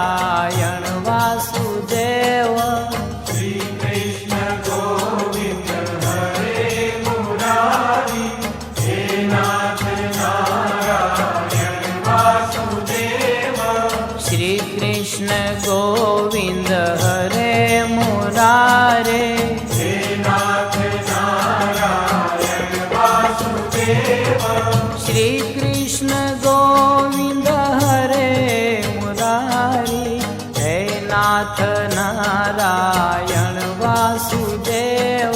નારાયણ વાસુદેવ શ્રી કૃષ્ણ ગોવિંદ હરે મુરારી હે નાથ નારાયણ વાસુદેવ શ્રી કૃષ્ણ ગોવિંદ હરે મુરારે હે નાથ નારાયણ વાસુદેવ શ્રી કૃષ્ણ ગોવિંદ હરે મુરારી હે નાથ નારાયણ વાસુદેવ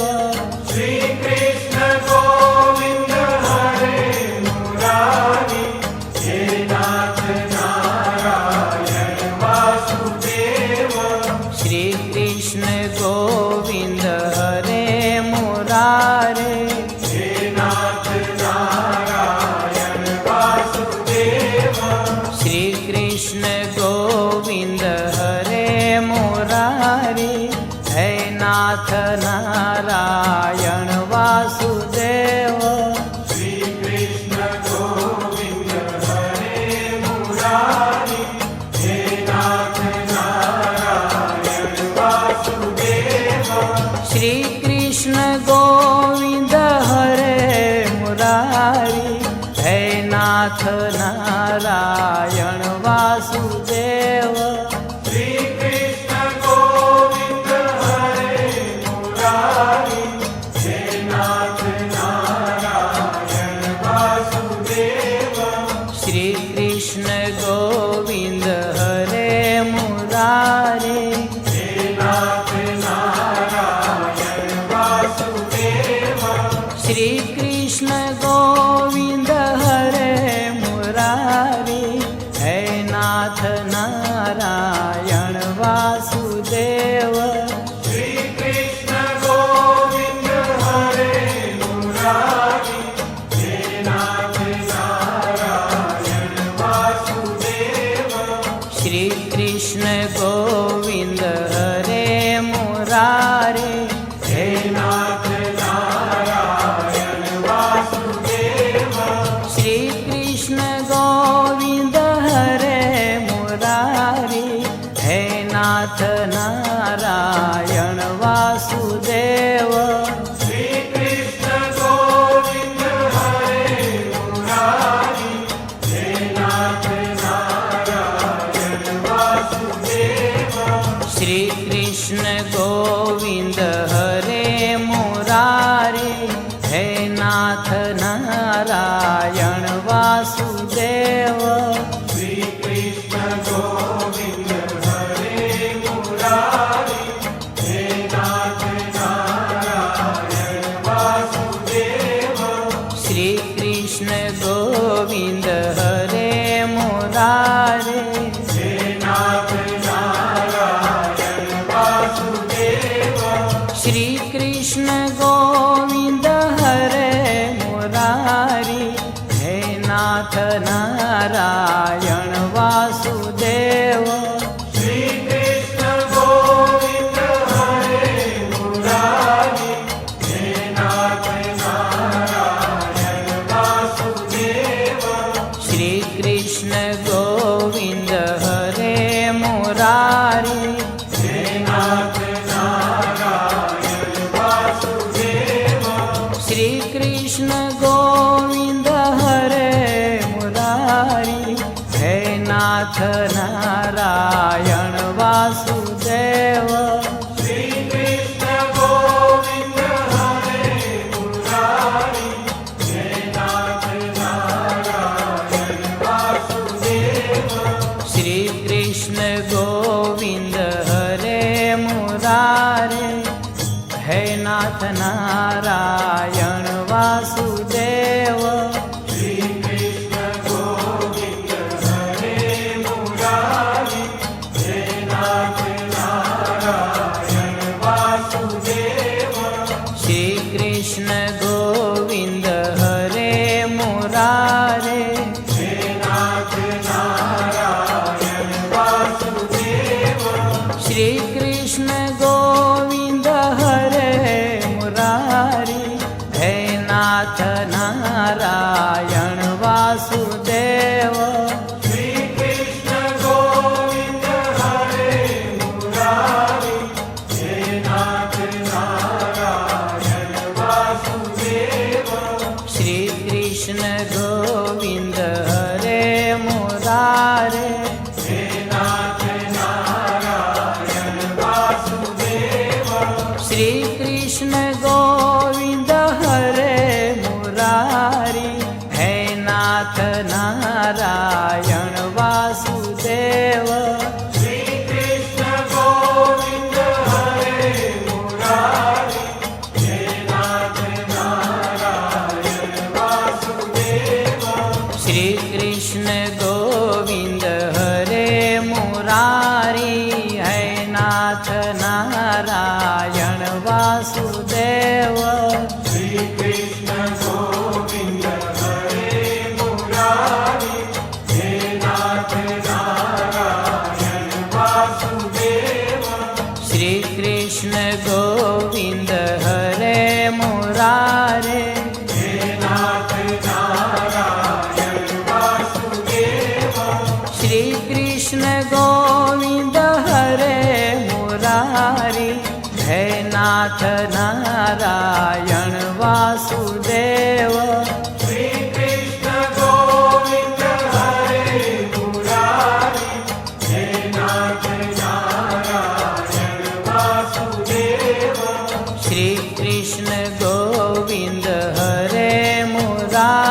શ્રી કૃષ્ણ ગોવિંદ હરે મુરારી હે નાથ નારાયણ વાસુદેવ શ્રી કૃષ્ણ ગોવિંદ હરે મુરારે હે નાથ નારાયણ વાસુદેવ શ્રી કૃષ્ણ ગોવિંદ હરે મુરારી હે નાથ નારાયણ વાસુદેવ શ્રી કૃષ્ણ ગોવિંદ હરે મુરારી હે નાથ નારાયણ વાસુદેવ શ્રી કૃષ્ણ ગોવિંદ હરે મુરારી હે નાથ નારાયણ વાસુદેવ શ્રી કૃષ્ણ ગોવિંદ હરે મુરારી હે નાથ નારાયણ વાસુદેવ શ્રી કૃષ્ણ ગોવિંદ હરે મુરારે હે નાથ નારાયણ વાસુદેવ શ્રી કૃષ્ણ ગોવિંદ હરે મુરારી હે નાથ નારાયણ વાસુદેવ શ્રી કૃષ્ણ ગોવિંદ હરે મુરારી હે નાથ નારાયણ વાસુદેવ શ્રી કૃષ્ણ ગોવિંદ હરે મુરારે હે નાથ નારાયણ વાસુદેવ શ્રી કૃષ્ણ ગોવિંદ હરે મુરારી હે નાથ નારાયણ વાસુદેવ શ્રી કૃષ્ણ ગોવિંદ હરે મુરારી હે નાથ નારાયણ વાસુદેવ શ્રી કૃષ્ણ ગોવિંદ હરે મુરારે હે નાથ નારાયણ વાસુદેવ શ્રી કૃષ્ણ ગોવિંદ હરે મુરારી હે નાથ નારાયણ વાસુદેવ શ્રી કૃષ્ણ ગોવિંદ હરે મુરારે હે નાથ નારાયણ વાસુદેવ શ્રી કૃષ્ણ ગોવિંદ હરે મુરારી હે નાથ નારાયણ વાસુદેવ શ્રી કૃષ્ણ ગોવિંદ હરે મુરારી હે નાથ નારાયણ વાસુદેવ શ્રી કૃષ્ણ ગોવિંદ હરે મુરારી હે નાથ નારાયણ વાસુદેવ શ્રી કૃષ્ણ ગોવિંદ હરે મુરારી હે નાથ નારાયણ વાસુદેવ શ્રી કૃષ્ણ ગોવિંદ હરે મુરારી હે નાથ નારાયણ વાસુદેવ શ્રી કૃષ્ણ ગોવિંદ હરે મુરારે હે નાથ નારાયણ વાસુદેવ શ્રી કૃષ્ણ ગોવિંદ હરે મુરારી હે નાથ નારાયણ વાસુદેવ શ્રી કૃષ્ણ ગોવિંદ હરે મુરારે હે નાથ નારાયણ વાસુદેવ શ્રી કૃષ્ણ ગોવિંદ હરે મુરારી હે નાથ નારાયણ વાસુદેવ શ્રી કૃષ્ણ ગોવિંદ હરે मुरारी है नाथ नारायण वासुदेव श्री कृष्ण गोविंद हरे मुरारी हे नाथ नारायण वासुदेव श्री कृष्ण गोविंद हरे मुरारे हे नाथ नारायण वासुदेव श्री कृष्ण गोविंद हरे मुरारी है नाथ नारायण वासुदेव श्री कृष्ण गोविंद हरे मुरारी हे नाथ नारायण वासुदेव श्री कृष्ण गोविंद हरे मुरारी